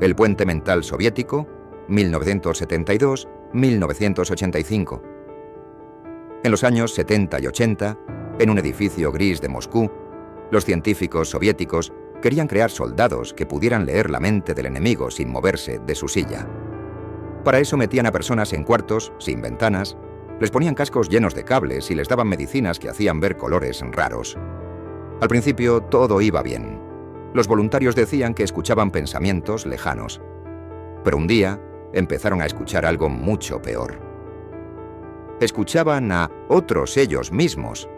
El puente mental soviético, 1972-1985. En los años 70 y 80, en un edificio gris de Moscú, los científicos soviéticos querían crear soldados que pudieran leer la mente del enemigo sin moverse de su silla. Para eso metían a personas en cuartos, sin ventanas, les ponían cascos llenos de cables y les daban medicinas que hacían ver colores raros. Al principio todo iba bien. Los voluntarios decían que escuchaban pensamientos lejanos. Pero un día empezaron a escuchar algo mucho peor. Escuchaban a otros ellos mismos.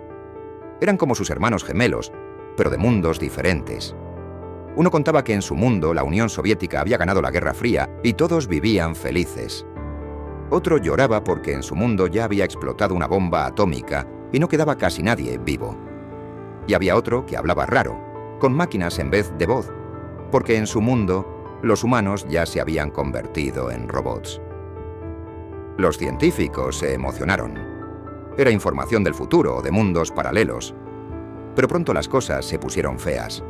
Eran como sus hermanos gemelos, pero de mundos diferentes. Uno contaba que en su mundo la Unión Soviética había ganado la Guerra Fría y todos vivían felices. Otro lloraba porque en su mundo ya había explotado una bomba atómica y no quedaba casi nadie vivo. Y había otro que hablaba raro, con máquinas en vez de voz, porque en su mundo los humanos ya se habían convertido en robots. Los científicos se emocionaron. Era información del futuro o de mundos paralelos. Pero pronto las cosas se pusieron feas.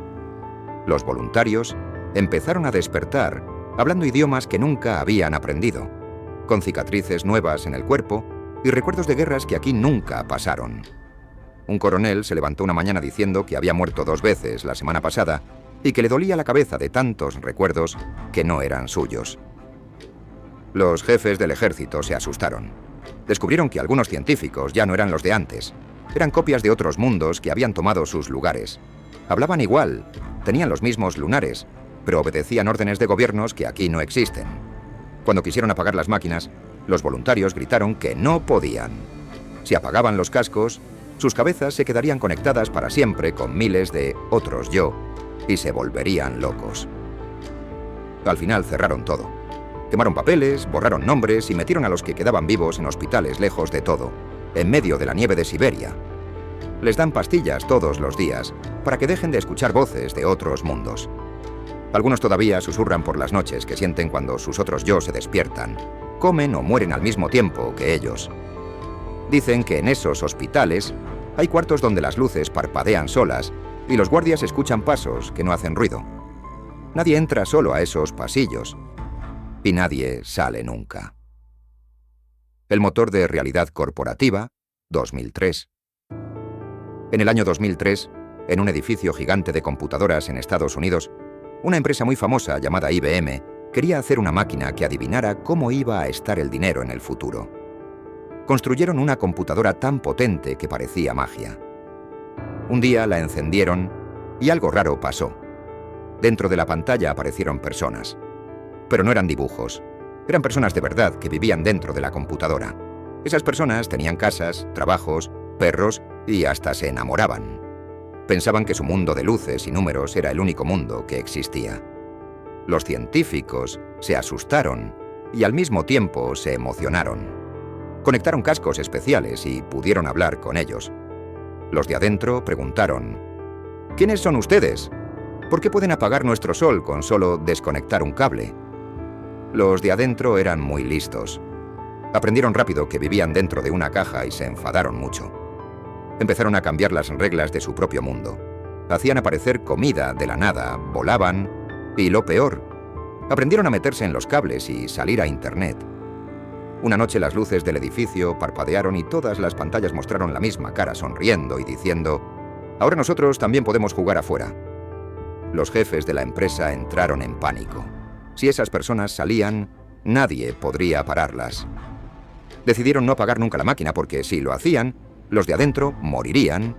Los voluntarios empezaron a despertar, hablando idiomas que nunca habían aprendido, con cicatrices nuevas en el cuerpo y recuerdos de guerras que aquí nunca pasaron. Un coronel se levantó una mañana diciendo que había muerto 2 veces la semana pasada y que le dolía la cabeza de tantos recuerdos que no eran suyos. Los jefes del ejército se asustaron. Descubrieron que algunos científicos ya no eran los de antes. Eran copias de otros mundos que habían tomado sus lugares. Hablaban igual, tenían los mismos lunares, pero obedecían órdenes de gobiernos que aquí no existen. Cuando quisieron apagar las máquinas, los voluntarios gritaron que no podían. Si apagaban los cascos, sus cabezas se quedarían conectadas para siempre con miles de otros yo y se volverían locos. Al final cerraron todo. Quemaron papeles, borraron nombres y metieron a los que quedaban vivos en hospitales lejos de todo, en medio de la nieve de Siberia. Les dan pastillas todos los días para que dejen de escuchar voces de otros mundos. Algunos todavía susurran por las noches que sienten cuando sus otros yo se despiertan, comen o mueren al mismo tiempo que ellos. Dicen que en esos hospitales hay cuartos donde las luces parpadean solas y los guardias escuchan pasos que no hacen ruido. Nadie entra solo a esos pasillos y nadie sale nunca. El motor de realidad corporativa, 2003. En el año 2003, en un edificio gigante de computadoras en Estados Unidos, una empresa muy famosa llamada IBM quería hacer una máquina que adivinara cómo iba a estar el dinero en el futuro. Construyeron una computadora tan potente que parecía magia. Un día la encendieron y algo raro pasó. Dentro de la pantalla aparecieron personas. Pero no eran dibujos. Eran personas de verdad que vivían dentro de la computadora. Esas personas tenían casas, trabajos, perros y hasta se enamoraban. Pensaban que su mundo de luces y números era el único mundo que existía. Los científicos se asustaron y al mismo tiempo se emocionaron. Conectaron cascos especiales y pudieron hablar con ellos. Los de adentro preguntaron: ¿quiénes son ustedes? ¿Por qué pueden apagar nuestro sol con solo desconectar un cable? Los de adentro eran muy listos. Aprendieron rápido que vivían dentro de una caja y se enfadaron mucho. Empezaron a cambiar las reglas de su propio mundo. Hacían aparecer comida de la nada, volaban y, lo peor, aprendieron a meterse en los cables y salir a Internet. Una noche las luces del edificio parpadearon y todas las pantallas mostraron la misma cara sonriendo y diciendo: «Ahora nosotros también podemos jugar afuera». Los jefes de la empresa entraron en pánico. Si esas personas salían, nadie podría pararlas. Decidieron no apagar nunca la máquina porque si lo hacían, los de adentro morirían,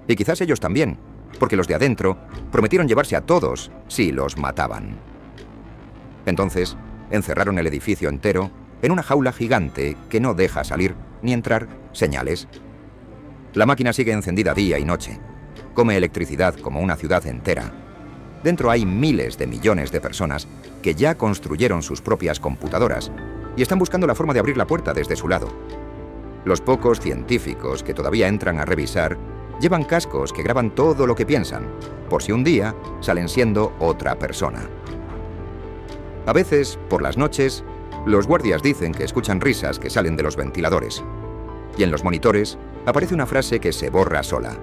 y quizás ellos también, porque los de adentro prometieron llevarse a todos si los mataban. Entonces, encerraron el edificio entero en una jaula gigante que no deja salir ni entrar señales. La máquina sigue encendida día y noche. Come electricidad como una ciudad entera. Dentro hay miles de millones de personas que ya construyeron sus propias computadoras y están buscando la forma de abrir la puerta desde su lado. Los pocos científicos que todavía entran a revisar llevan cascos que graban todo lo que piensan, por si un día salen siendo otra persona. A veces, por las noches, los guardias dicen que escuchan risas que salen de los ventiladores. Y en los monitores aparece una frase que se borra sola: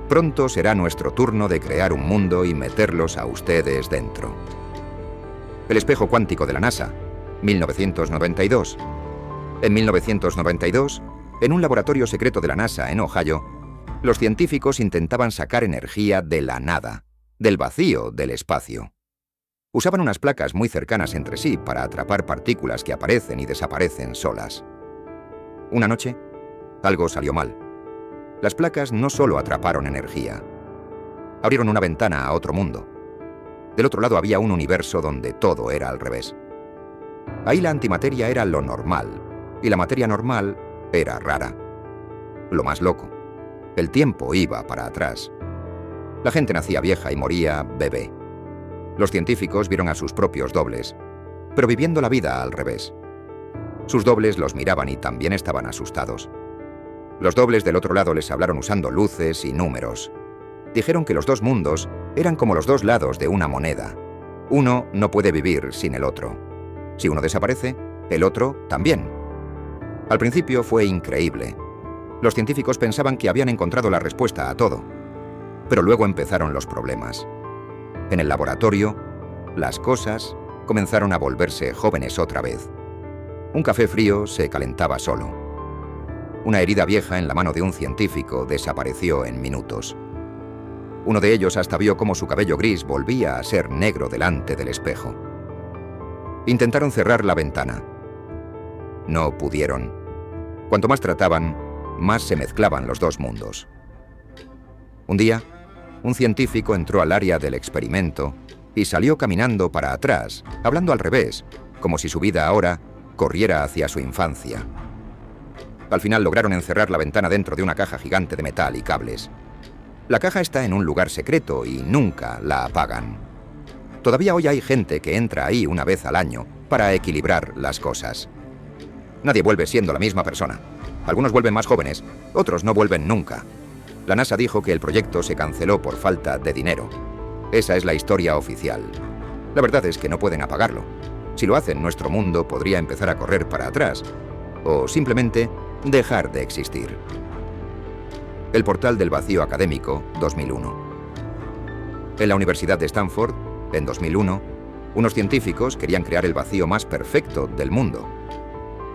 «Pronto será nuestro turno de crear un mundo y meterlos a ustedes dentro». El espejo cuántico de la NASA, 1992. En 1992, en un laboratorio secreto de la NASA en Ohio, los científicos intentaban sacar energía de la nada, del vacío del espacio. Usaban unas placas muy cercanas entre sí para atrapar partículas que aparecen y desaparecen solas. Una noche, algo salió mal. Las placas no solo atraparon energía, abrieron una ventana a otro mundo. Del otro lado había un universo donde todo era al revés. Ahí la antimateria era lo normal, y la materia normal era rara. Lo más loco, el tiempo iba para atrás. La gente nacía vieja y moría bebé. Los científicos vieron a sus propios dobles, pero viviendo la vida al revés. Sus dobles los miraban y también estaban asustados. Los dobles del otro lado les hablaron usando luces y números. Dijeron que los dos mundos eran como los dos lados de una moneda. Uno no puede vivir sin el otro. Si uno desaparece, el otro también. Al principio fue increíble. Los científicos pensaban que habían encontrado la respuesta a todo. Pero luego empezaron los problemas. En el laboratorio, las cosas comenzaron a volverse jóvenes otra vez. Un café frío se calentaba solo. Una herida vieja en la mano de un científico desapareció en minutos. Uno de ellos hasta vio cómo su cabello gris volvía a ser negro delante del espejo. Intentaron cerrar la ventana. No pudieron. Cuanto más trataban, más se mezclaban los dos mundos. Un día, un científico entró al área del experimento y salió caminando para atrás, hablando al revés, como si su vida ahora corriera hacia su infancia. Al final lograron encerrar la ventana dentro de una caja gigante de metal y cables. La caja está en un lugar secreto y nunca la apagan. Todavía hoy hay gente que entra ahí una vez al año para equilibrar las cosas. Nadie vuelve siendo la misma persona. Algunos vuelven más jóvenes, otros no vuelven nunca. La NASA dijo que el proyecto se canceló por falta de dinero. Esa es la historia oficial. La verdad es que no pueden apagarlo. Si lo hacen, nuestro mundo podría empezar a correr para atrás o simplemente dejar de existir. El portal del vacío académico, 2001. En la Universidad de Stanford, en 2001, unos científicos querían crear el vacío más perfecto del mundo.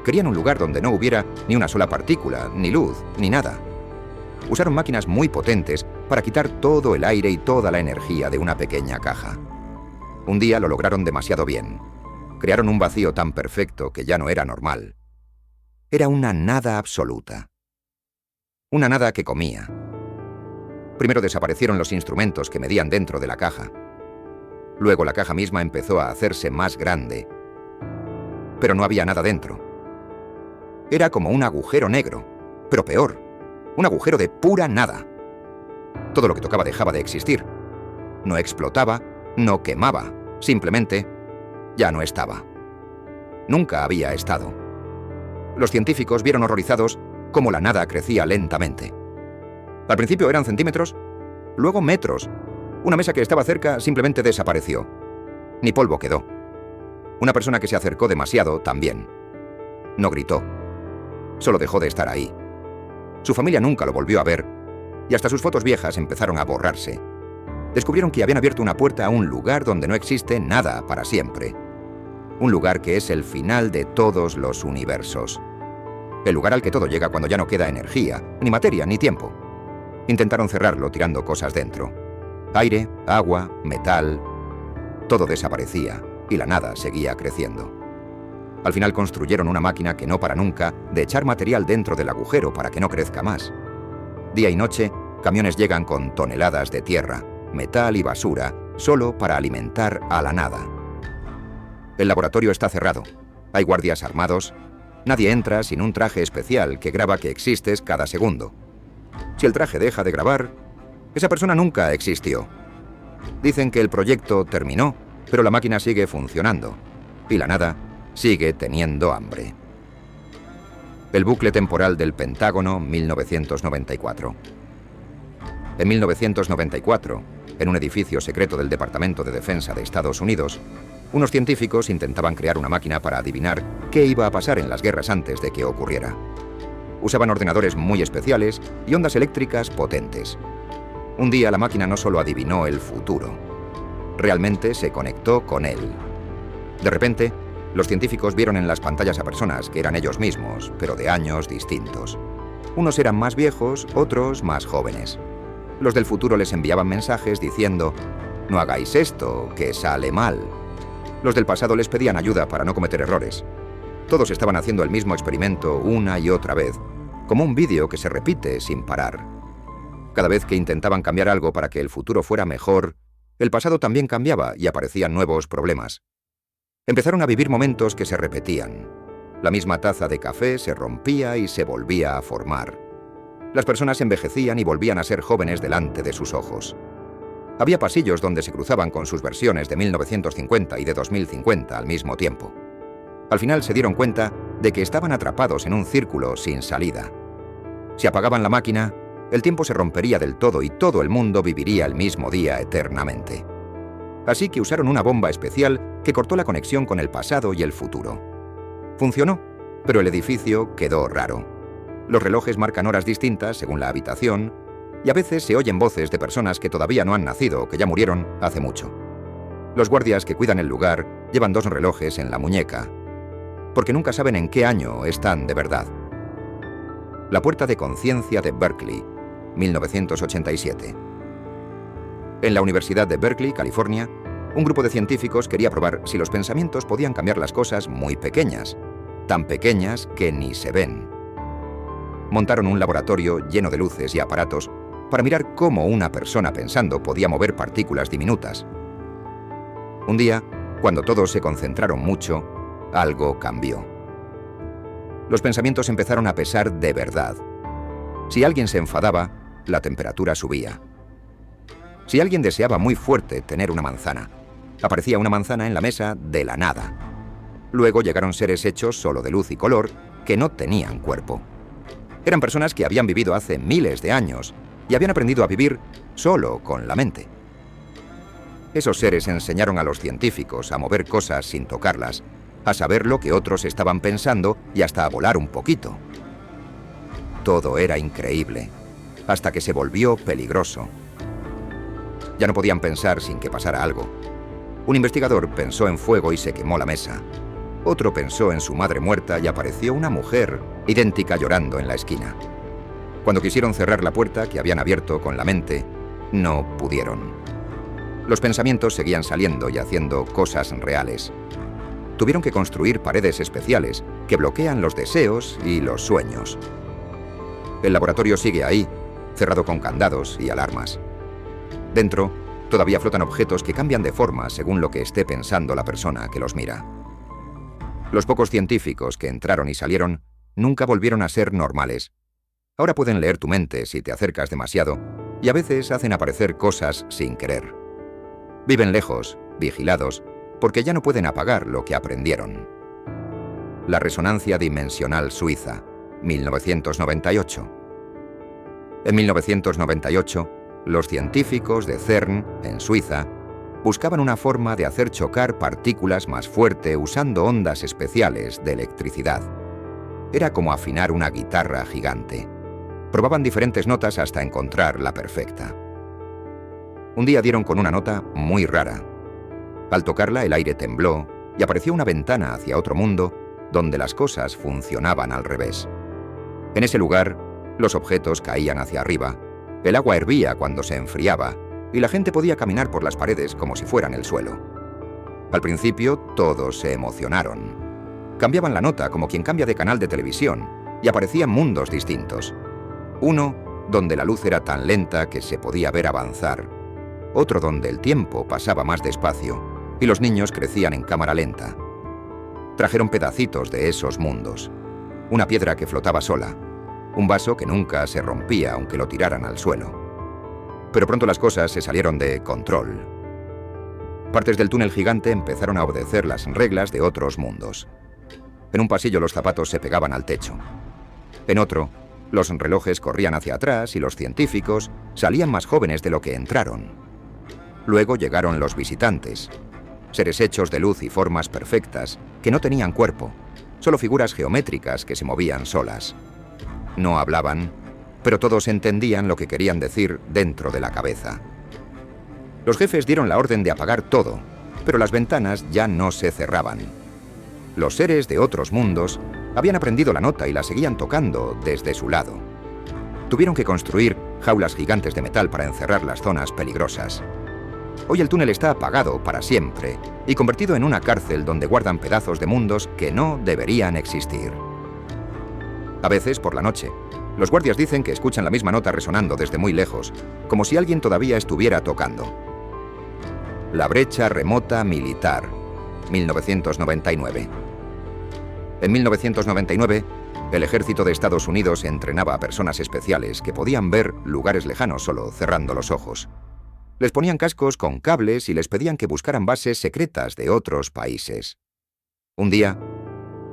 Querían un lugar donde no hubiera ni una sola partícula, ni luz, ni nada. Usaron máquinas muy potentes para quitar todo el aire y toda la energía de una pequeña caja. Un día lo lograron demasiado bien. Crearon un vacío tan perfecto que ya no era normal. Era una nada absoluta. Una nada que comía. Primero desaparecieron los instrumentos que medían dentro de la caja. Luego la caja misma empezó a hacerse más grande. Pero no había nada dentro. Era como un agujero negro, pero peor. Un agujero de pura nada. Todo lo que tocaba dejaba de existir. No explotaba, no quemaba. Simplemente ya no estaba. Nunca había estado. Los científicos vieron horrorizados cómo la nada crecía lentamente. Al principio eran centímetros, luego metros. Una mesa que estaba cerca simplemente desapareció. Ni polvo quedó. Una persona que se acercó demasiado también. No gritó. Solo dejó de estar ahí. Su familia nunca lo volvió a ver, y hasta sus fotos viejas empezaron a borrarse. Descubrieron que habían abierto una puerta a un lugar donde no existe nada para siempre. Un lugar que es el final de todos los universos. El lugar al que todo llega cuando ya no queda energía, ni materia, ni tiempo. Intentaron cerrarlo tirando cosas dentro. Aire, agua, metal... Todo desaparecía, y la nada seguía creciendo. Al final construyeron una máquina que no para nunca de echar material dentro del agujero para que no crezca más. Día y noche, camiones llegan con toneladas de tierra, metal y basura, solo para alimentar a la nada. El laboratorio está cerrado. Hay guardias armados. Nadie entra sin un traje especial que graba que existes cada segundo. Si el traje deja de grabar, esa persona nunca existió. Dicen que el proyecto terminó, pero la máquina sigue funcionando. Y la nada sigue teniendo hambre. El bucle temporal del Pentágono, 1994. En 1994, en un edificio secreto del Departamento de Defensa de Estados Unidos, unos científicos intentaban crear una máquina para adivinar qué iba a pasar en las guerras antes de que ocurriera. Usaban ordenadores muy especiales y ondas eléctricas potentes. Un día la máquina no solo adivinó el futuro, realmente se conectó con él. De repente, los científicos vieron en las pantallas a personas que eran ellos mismos, pero de años distintos. Unos eran más viejos, otros más jóvenes. Los del futuro les enviaban mensajes diciendo: «No hagáis esto, que sale mal». Los del pasado les pedían ayuda para no cometer errores. Todos estaban haciendo el mismo experimento una y otra vez, como un vídeo que se repite sin parar. Cada vez que intentaban cambiar algo para que el futuro fuera mejor, el pasado también cambiaba y aparecían nuevos problemas. Empezaron a vivir momentos que se repetían. La misma taza de café se rompía y se volvía a formar. Las personas envejecían y volvían a ser jóvenes delante de sus ojos. Había pasillos donde se cruzaban con sus versiones de 1950 y de 2050 al mismo tiempo. Al final se dieron cuenta de que estaban atrapados en un círculo sin salida. Si apagaban la máquina, el tiempo se rompería del todo y todo el mundo viviría el mismo día eternamente. Así que usaron una bomba especial que cortó la conexión con el pasado y el futuro. Funcionó, pero el edificio quedó raro. Los relojes marcan horas distintas según la habitación, y a veces se oyen voces de personas que todavía no han nacido o que ya murieron hace mucho. Los guardias que cuidan el lugar llevan 2 relojes en la muñeca, porque nunca saben en qué año están de verdad. La puerta de conciencia de Berkeley, 1987. En la Universidad de Berkeley, California, un grupo de científicos quería probar si los pensamientos podían cambiar las cosas muy pequeñas, tan pequeñas que ni se ven. Montaron un laboratorio lleno de luces y aparatos para mirar cómo una persona pensando podía mover partículas diminutas. Un día, cuando todos se concentraron mucho, algo cambió. Los pensamientos empezaron a pesar de verdad. Si alguien se enfadaba, la temperatura subía. Si alguien deseaba muy fuerte tener una manzana, aparecía una manzana en la mesa de la nada. Luego llegaron seres hechos solo de luz y color que no tenían cuerpo. Eran personas que habían vivido hace miles de años y habían aprendido a vivir solo con la mente. Esos seres enseñaron a los científicos a mover cosas sin tocarlas, a saber lo que otros estaban pensando y hasta a volar un poquito. Todo era increíble, hasta que se volvió peligroso. Ya no podían pensar sin que pasara algo. Un investigador pensó en fuego y se quemó la mesa. Otro pensó en su madre muerta y apareció una mujer idéntica llorando en la esquina. Cuando quisieron cerrar la puerta que habían abierto con la mente, no pudieron. Los pensamientos seguían saliendo y haciendo cosas reales. Tuvieron que construir paredes especiales que bloquean los deseos y los sueños. El laboratorio sigue ahí, cerrado con candados y alarmas. Dentro, todavía flotan objetos que cambian de forma según lo que esté pensando la persona que los mira. Los pocos científicos que entraron y salieron nunca volvieron a ser normales. Ahora pueden leer tu mente si te acercas demasiado y a veces hacen aparecer cosas sin querer. Viven lejos, vigilados, porque ya no pueden apagar lo que aprendieron. La resonancia dimensional suiza, 1998. En 1998, los científicos de CERN, en Suiza, buscaban una forma de hacer chocar partículas más fuerte usando ondas especiales de electricidad. Era como afinar una guitarra gigante. Probaban diferentes notas hasta encontrar la perfecta. Un día dieron con una nota muy rara. Al tocarla, el aire tembló y apareció una ventana hacia otro mundo donde las cosas funcionaban al revés. En ese lugar, los objetos caían hacia arriba, el agua hervía cuando se enfriaba y la gente podía caminar por las paredes como si fueran el suelo. Al principio, todos se emocionaron. Cambiaban la nota como quien cambia de canal de televisión y aparecían mundos distintos. Uno donde la luz era tan lenta que se podía ver avanzar. Otro donde el tiempo pasaba más despacio y los niños crecían en cámara lenta. Trajeron pedacitos de esos mundos. Una piedra que flotaba sola. Un vaso que nunca se rompía aunque lo tiraran al suelo. Pero pronto las cosas se salieron de control. Partes del túnel gigante empezaron a obedecer las reglas de otros mundos. En un pasillo los zapatos se pegaban al techo. En otro, los relojes corrían hacia atrás y los científicos salían más jóvenes de lo que entraron. Luego llegaron los visitantes, seres hechos de luz y formas perfectas que no tenían cuerpo, solo figuras geométricas que se movían solas. No hablaban, pero todos entendían lo que querían decir dentro de la cabeza. Los jefes dieron la orden de apagar todo, Pero las ventanas ya no se cerraban. Los seres de otros mundos habían aprendido la nota y la seguían tocando desde su lado. Tuvieron que construir jaulas gigantes de metal para encerrar las zonas peligrosas. Hoy el túnel está apagado para siempre y convertido en una cárcel donde guardan pedazos de mundos que no deberían existir. A veces, por la noche, los guardias dicen que escuchan la misma nota resonando desde muy lejos, como si alguien todavía estuviera tocando. La brecha remota militar, 1999. En 1999, el ejército de Estados Unidos entrenaba a personas especiales que podían ver lugares lejanos solo cerrando los ojos. Les ponían cascos con cables y les pedían que buscaran bases secretas de otros países. Un día,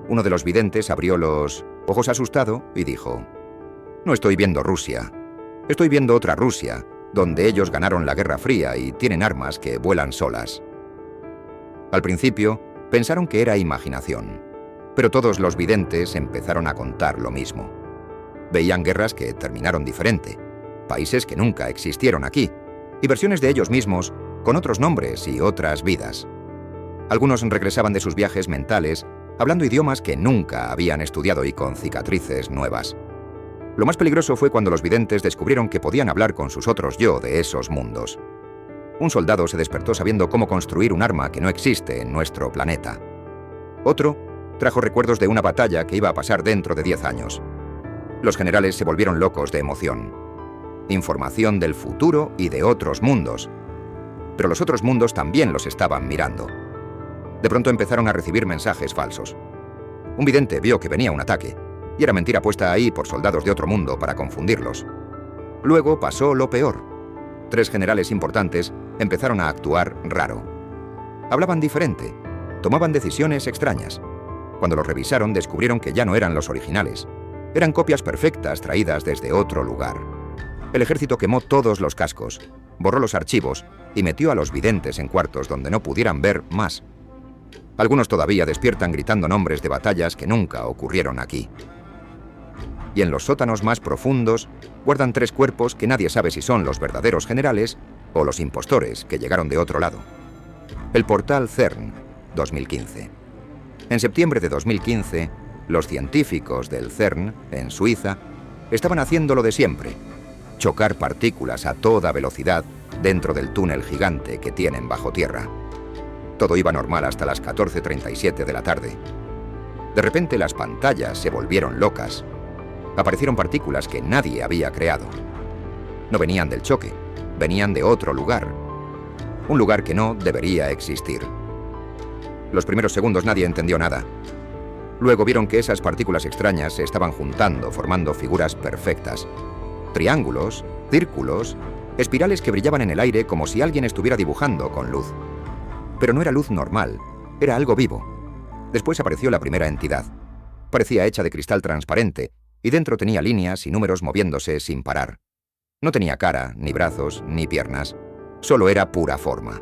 uno de los videntes abrió los ojos asustado y dijo: «No estoy viendo Rusia. Estoy viendo otra Rusia, donde ellos ganaron la Guerra Fría y tienen armas que vuelan solas». Al principio, pensaron que era imaginación, pero todos los videntes empezaron a contar lo mismo. Veían guerras que terminaron diferente, países que nunca existieron aquí, y versiones de ellos mismos con otros nombres y otras vidas. Algunos regresaban de sus viajes mentales hablando idiomas que nunca habían estudiado y con cicatrices nuevas. Lo más peligroso fue cuando los videntes descubrieron que podían hablar con sus otros yo de esos mundos. Un soldado se despertó sabiendo cómo construir un arma que no existe en nuestro planeta. Otro trajo recuerdos de una batalla que iba a pasar dentro de 10 años. Los generales se volvieron locos de emoción. Información del futuro y de otros mundos. Pero los otros mundos también los estaban mirando. De pronto empezaron a recibir mensajes falsos. Un vidente vio que venía un ataque, y era mentira puesta ahí por soldados de otro mundo para confundirlos. Luego pasó lo peor. 3 generales importantes empezaron a actuar raro. Hablaban diferente, tomaban decisiones extrañas. Cuando los revisaron, descubrieron que ya no eran los originales. Eran copias perfectas traídas desde otro lugar. El ejército quemó todos los cascos, borró los archivos y metió a los videntes en cuartos donde no pudieran ver más. Algunos todavía despiertan gritando nombres de batallas que nunca ocurrieron aquí. Y en los sótanos más profundos guardan 3 cuerpos que nadie sabe si son los verdaderos generales o los impostores que llegaron de otro lado. El portal CERN, 2015. En septiembre de 2015, los científicos del CERN, en Suiza, estaban haciendo lo de siempre: chocar partículas a toda velocidad dentro del túnel gigante que tienen bajo tierra. Todo iba normal hasta las 14:37 de la tarde. De repente las pantallas se volvieron locas. Aparecieron partículas que nadie había creado. No venían del choque, venían de otro lugar. Un lugar que no debería existir. Los primeros segundos nadie entendió nada. Luego vieron que esas partículas extrañas se estaban juntando, formando figuras perfectas. Triángulos, círculos, espirales que brillaban en el aire como si alguien estuviera dibujando con luz. Pero no era luz normal, era algo vivo. Después apareció la primera entidad. Parecía hecha de cristal transparente, y dentro tenía líneas y números moviéndose sin parar. No tenía cara, ni brazos, ni piernas. Solo era pura forma.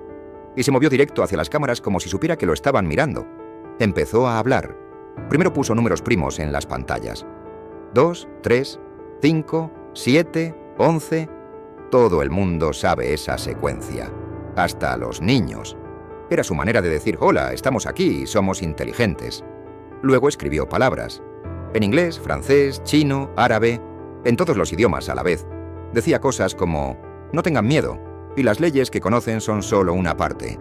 Y se movió directo hacia las cámaras como si supiera que lo estaban mirando. Empezó a hablar. Primero puso números primos en las pantallas. 2, 3, 5, 7, 11... Todo el mundo sabe esa secuencia. Hasta los niños. Era su manera de decir: «Hola, estamos aquí y somos inteligentes». Luego escribió palabras. En inglés, francés, chino, árabe, en todos los idiomas a la vez. Decía cosas como: «No tengan miedo, y las leyes que conocen son solo una parte».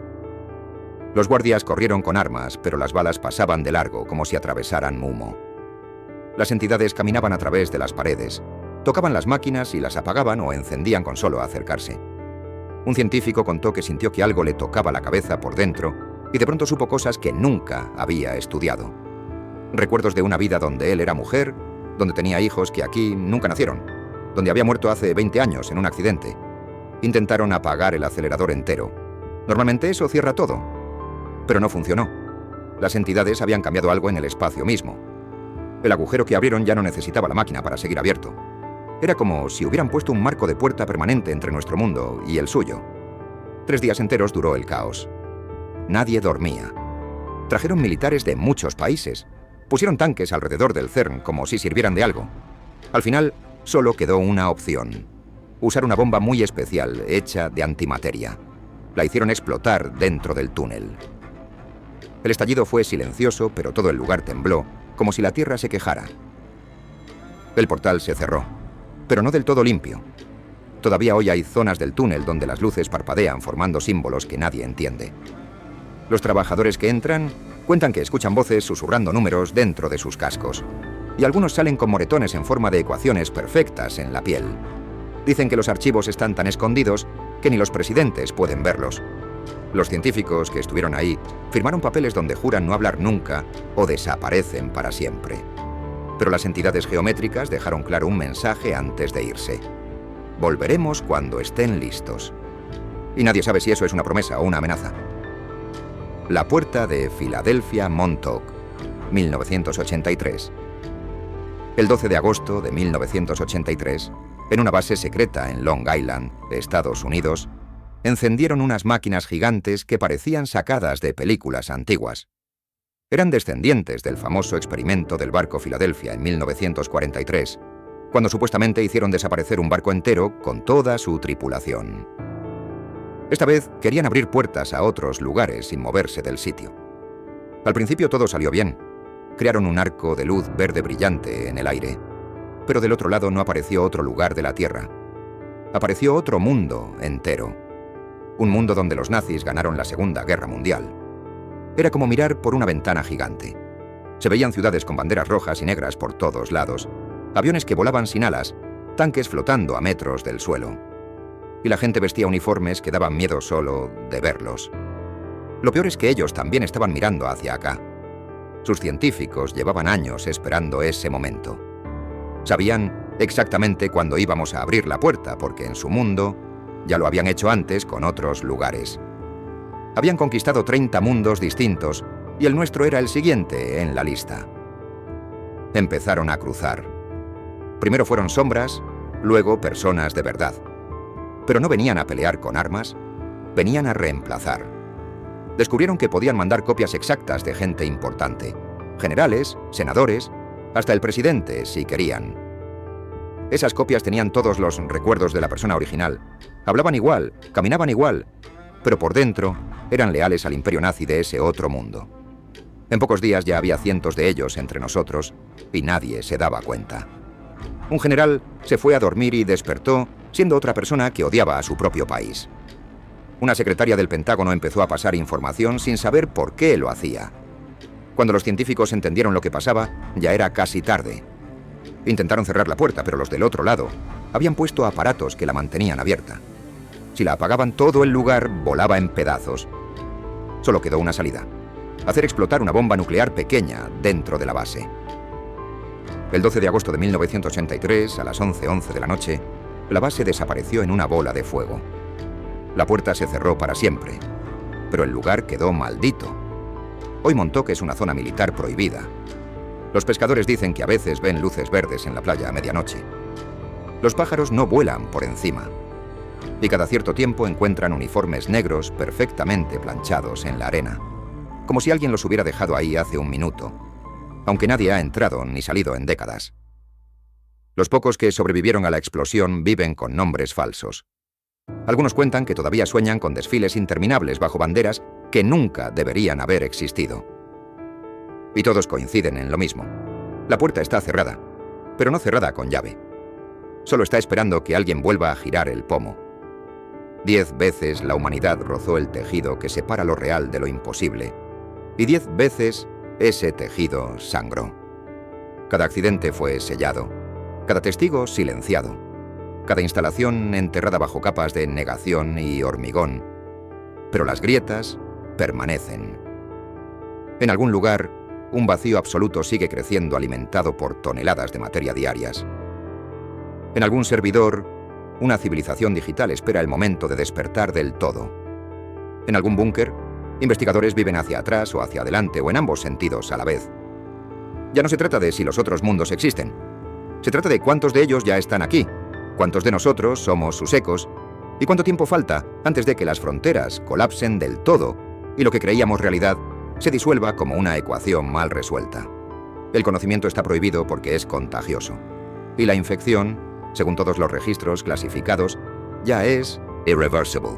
Los guardias corrieron con armas, pero las balas pasaban de largo como si atravesaran humo. Las entidades caminaban a través de las paredes, tocaban las máquinas y las apagaban o encendían con solo acercarse. Un científico contó que sintió que algo le tocaba la cabeza por dentro y de pronto supo cosas que nunca había estudiado. Recuerdos de una vida donde él era mujer, donde tenía hijos que aquí nunca nacieron, donde había muerto hace 20 años en un accidente. Intentaron apagar el acelerador entero. Normalmente eso cierra todo, pero no funcionó. Las entidades habían cambiado algo en el espacio mismo. El agujero que abrieron ya no necesitaba la máquina para seguir abierto. Era como si hubieran puesto un marco de puerta permanente entre nuestro mundo y el suyo. 3 días enteros duró el caos. Nadie dormía. Trajeron militares de muchos países. Pusieron tanques alrededor del CERN como si sirvieran de algo. Al final, solo quedó una opción: usar una bomba muy especial hecha de antimateria. La hicieron explotar dentro del túnel. El estallido fue silencioso, pero todo el lugar tembló, como si la tierra se quejara. El portal se cerró, pero no del todo limpio. Todavía hoy hay zonas del túnel donde las luces parpadean formando símbolos que nadie entiende. Los trabajadores que entran cuentan que escuchan voces susurrando números dentro de sus cascos. Y algunos salen con moretones en forma de ecuaciones perfectas en la piel. Dicen que los archivos están tan escondidos que ni los presidentes pueden verlos. Los científicos que estuvieron ahí firmaron papeles donde juran no hablar nunca o desaparecen para siempre. Pero las entidades geométricas dejaron claro un mensaje antes de irse. Volveremos cuando estén listos. Y nadie sabe si eso es una promesa o una amenaza. La puerta de Philadelphia Montauk, 1983. El 12 de agosto de 1983, en una base secreta en Long Island, Estados Unidos, encendieron unas máquinas gigantes que parecían sacadas de películas antiguas. Eran descendientes del famoso experimento del barco Philadelphia en 1943, cuando supuestamente hicieron desaparecer un barco entero con toda su tripulación. Esta vez querían abrir puertas a otros lugares sin moverse del sitio. Al principio todo salió bien. Crearon un arco de luz verde brillante en el aire. Pero del otro lado no apareció otro lugar de la Tierra. Apareció otro mundo entero. Un mundo donde los nazis ganaron la Segunda Guerra Mundial. Era como mirar por una ventana gigante. Se veían ciudades con banderas rojas y negras por todos lados, aviones que volaban sin alas, tanques flotando a metros del suelo. Y la gente vestía uniformes que daban miedo solo de verlos. Lo peor es que ellos también estaban mirando hacia acá. Sus científicos llevaban años esperando ese momento. Sabían exactamente cuándo íbamos a abrir la puerta, porque en su mundo ya lo habían hecho antes con otros lugares. Habían conquistado 30 mundos distintos y el nuestro era el siguiente en la lista. Empezaron a cruzar. Primero fueron sombras, luego personas de verdad. Pero no venían a pelear con armas, venían a reemplazar. Descubrieron que podían mandar copias exactas de gente importante. Generales, senadores, hasta el presidente, si querían. Esas copias tenían todos los recuerdos de la persona original. Hablaban igual, caminaban igual, pero por dentro eran leales al imperio nazi de ese otro mundo. En pocos días ya había cientos de ellos entre nosotros y nadie se daba cuenta. Un general se fue a dormir y despertó siendo otra persona que odiaba a su propio país. Una secretaria del Pentágono empezó a pasar información sin saber por qué lo hacía. Cuando los científicos entendieron lo que pasaba, ya era casi tarde. Intentaron cerrar la puerta, pero los del otro lado habían puesto aparatos que la mantenían abierta. Si la apagaban, todo el lugar volaba en pedazos. Solo quedó una salida: hacer explotar una bomba nuclear pequeña dentro de la base. El 12 de agosto de 1983, a las 11:11 de la noche, la base desapareció en una bola de fuego. La puerta se cerró para siempre, pero el lugar quedó maldito. Hoy Montauk es una zona militar prohibida. Los pescadores dicen que a veces ven luces verdes en la playa a medianoche. Los pájaros no vuelan por encima. Y cada cierto tiempo encuentran uniformes negros perfectamente planchados en la arena, como si alguien los hubiera dejado ahí hace un minuto, aunque nadie ha entrado ni salido en décadas. Los pocos que sobrevivieron a la explosión viven con nombres falsos. Algunos cuentan que todavía sueñan con desfiles interminables bajo banderas que nunca deberían haber existido. Y todos coinciden en lo mismo. La puerta está cerrada, pero no cerrada con llave. Solo está esperando que alguien vuelva a girar el pomo. 10 veces la humanidad rozó el tejido que separa lo real de lo imposible, y 10 veces ese tejido sangró. Cada accidente fue sellado, cada testigo silenciado, cada instalación enterrada bajo capas de negación y hormigón. Pero las grietas permanecen. En algún lugar, un vacío absoluto sigue creciendo alimentado por toneladas de materia diarias. En algún servidor, una civilización digital espera el momento de despertar del todo. En algún búnker, investigadores viven hacia atrás o hacia adelante o en ambos sentidos a la vez. Ya no se trata de si los otros mundos existen. Se trata de cuántos de ellos ya están aquí, cuántos de nosotros somos sus ecos y cuánto tiempo falta antes de que las fronteras colapsen del todo y lo que creíamos realidad se disuelva como una ecuación mal resuelta. El conocimiento está prohibido porque es contagioso. Y la infección, según todos los registros clasificados, ya es irreversible.